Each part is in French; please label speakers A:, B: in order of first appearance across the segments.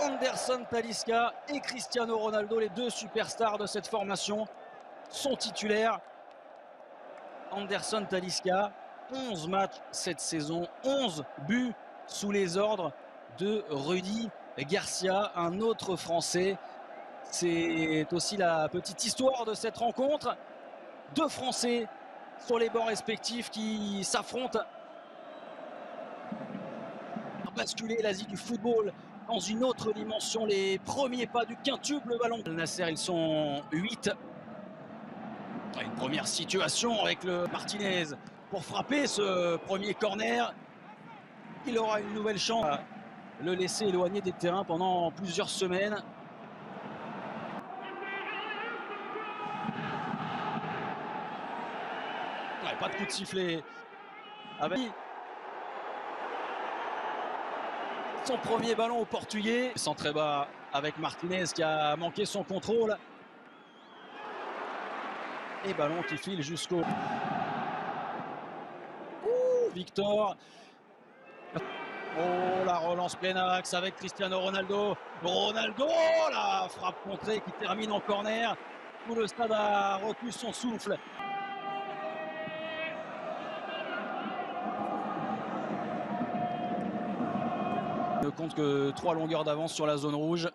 A: Anderson Talisca et Cristiano Ronaldo, les deux superstars de cette formation, sont titulaires. Anderson Talisca, 11 matchs cette saison, 11 buts sous les ordres de Rudy Garcia, un autre Français. C'est aussi la petite histoire de cette rencontre. Deux Français sur les bords respectifs qui s'affrontent. Basculer l'Asie du football dans une autre dimension, les premiers pas du quintuple ballon. Al Nasser, ils sont 8. Une première situation avec le Martinez pour frapper ce premier corner. Il aura une nouvelle chance à le laisser éloigner des terrains pendant plusieurs semaines. Ouais, pas de coup de sifflet. Avec son premier ballon au Portugais. Centré bas avec Martinez qui a manqué son contrôle. Et ballon qui file jusqu'au... Victor. Oh, la relance plein axe avec Cristiano Ronaldo. Ronaldo, la frappe contrée qui termine en corner. Tout le stade a retenu son souffle. Ne compte que 3 longueurs d'avance sur la zone rouge.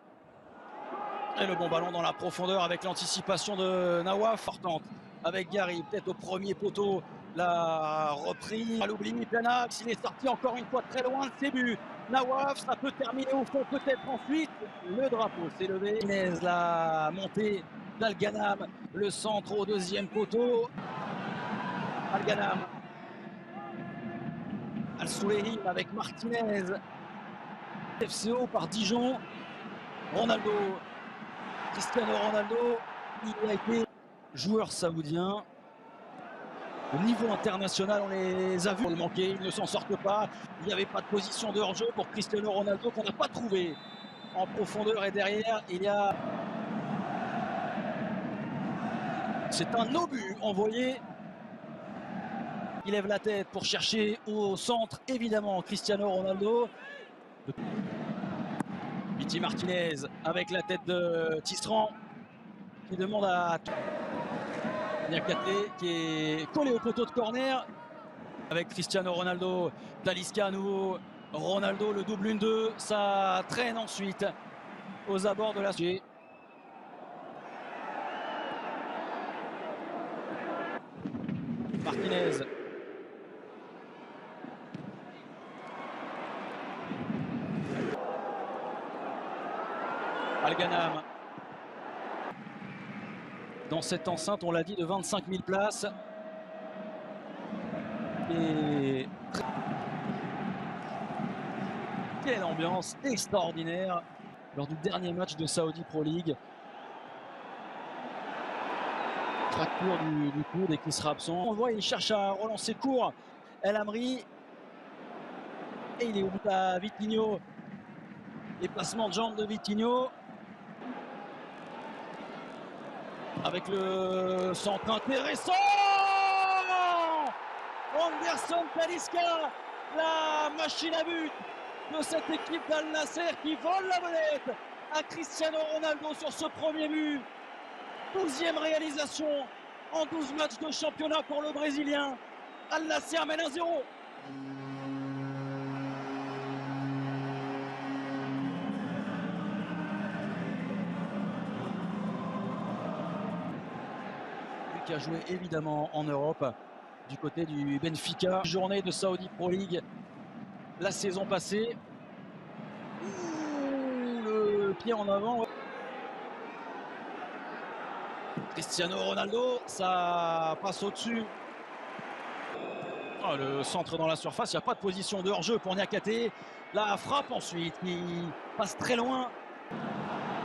A: Et le bon ballon dans la profondeur avec l'anticipation de Nawaf. Portante avec Gary, peut-être au premier poteau. La reprise à l'oubli, plein axe. Il est sorti encore une fois très loin de ses buts. Nawaf, ça peut terminer au fond, peut-être ensuite. Le drapeau s'est levé. Inez, la montée d'Al-Ghanam. Le centre au deuxième poteau. Al-Ghanam. Al-Soulehim avec Martinez. FCO par Dijon. Ronaldo. Cristiano Ronaldo, il a été joueur saoudien. Au niveau international, on les a vus le manquer, ils ne s'en sortent pas. Il n'y avait pas de position de hors-jeu pour Cristiano Ronaldo qu'on n'a pas trouvé en profondeur et derrière. Il y a... C'est un obus envoyé. Il lève la tête pour chercher au centre, évidemment, Cristiano Ronaldo. Viti Martinez avec la tête de Tisserand qui demande à Niakate qui est collé au poteau de corner avec Cristiano Ronaldo. Talisca à nouveau. Ronaldo, le double 1-2. Ça traîne ensuite aux abords de la... Martinez. Al-Ghanam. Dans cette enceinte, on l'a dit, de 25 000 places. Et quelle ambiance extraordinaire lors du dernier match de Saudi Pro League. Fracture du coude et qui sera absent. On le voit, il cherche à relancer court El Amri. Et il est au bout à Vitinho. Déplacement de jambe de Vitinho. Avec le centre intéressant. Anderson Talisca, la machine à but de cette équipe d'Al Nasser qui vole la vedette à Cristiano Ronaldo sur ce premier but. 12e réalisation en 12 matchs de championnat pour le Brésilien. Al Nasser mène 1-0. Qui a joué évidemment en Europe du côté du Benfica. Journée de Saudi Pro League la saison passée. Ouh, le pied en avant. Cristiano Ronaldo, ça passe au-dessus. Oh, le centre dans la surface, il n'y a pas de position de hors-jeu pour Niakate. La frappe ensuite qui passe très loin.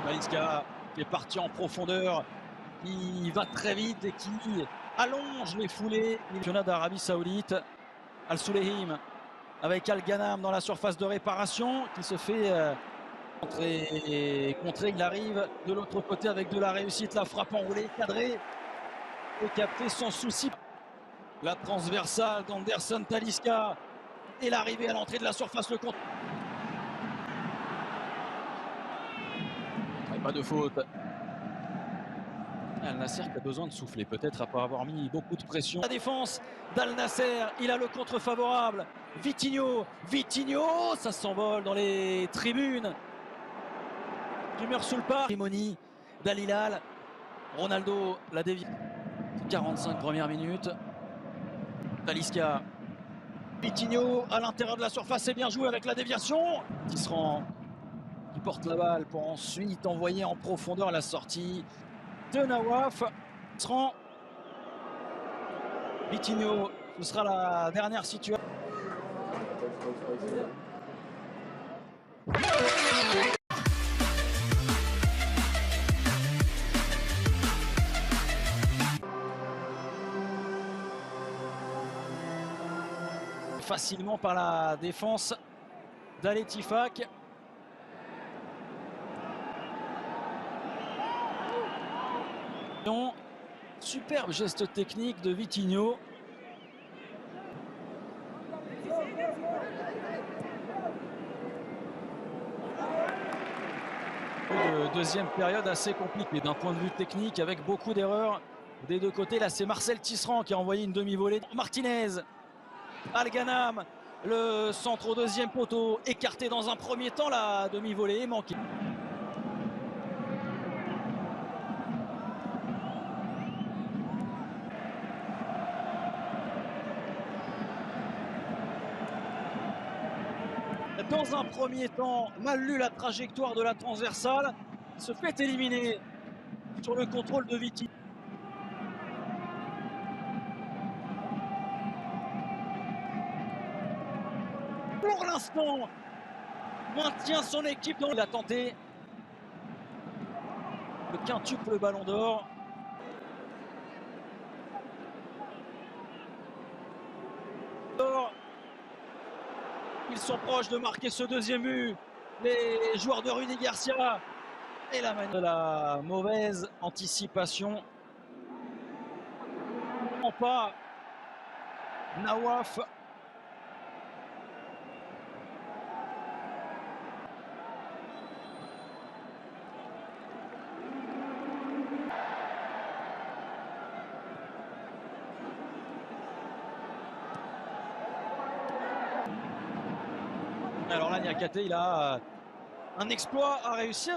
A: Talisca qui est parti en profondeur, qui va très vite et qui allonge les foulées. Le championnat d'Arabie Saoudite. Al-Soulehim avec Al-Ghanam dans la surface de réparation qui se fait contrer. Il arrive de l'autre côté avec de la réussite. La frappe enroulée, cadrée et captée sans souci. La transversale d'Anderson Talisca et l'arrivée à l'entrée de la surface. Le compte. Et pas de faute. Al Nasser qui a besoin de souffler, peut-être après avoir mis beaucoup de pression. La défense d'Al Nasser, il a le contre favorable. Vitinho, Vitinho, ça s'envole dans les tribunes. Rumeur sous le pas. Limoni d'Al Hilal. Ronaldo, la déviation. 45 premières minutes. Talisca. Vitinho à l'intérieur de la surface, c'est bien joué avec la déviation. Tisserand qui porte la balle pour ensuite envoyer en profondeur la sortie de Nawaf. Tisserand. Vitinho, ce sera la dernière situation. Facilement par la défense d'Al Ettifaq. Superbe geste technique de Vitinho. Deuxième période assez compliquée d'un point de vue technique avec beaucoup d'erreurs des deux côtés. Là c'est Marcel Tisserand qui a envoyé une demi-volée. Martinez, Al Ghanam, le centre au deuxième poteau, écarté dans un premier temps, la demi-volée est manquée. Dans un premier temps, mal lu la trajectoire de la transversale, se fait éliminer sur le contrôle de Vitinho. Pour l'instant, maintient son équipe dans la tentée. Le quintuple ballon d'or. Ils sont proches de marquer ce deuxième but. Les joueurs de Rudy Garcia. Et la manière de la mauvaise anticipation. Non pas Nawaf. Alors là, Niakate, il a un exploit à réussir.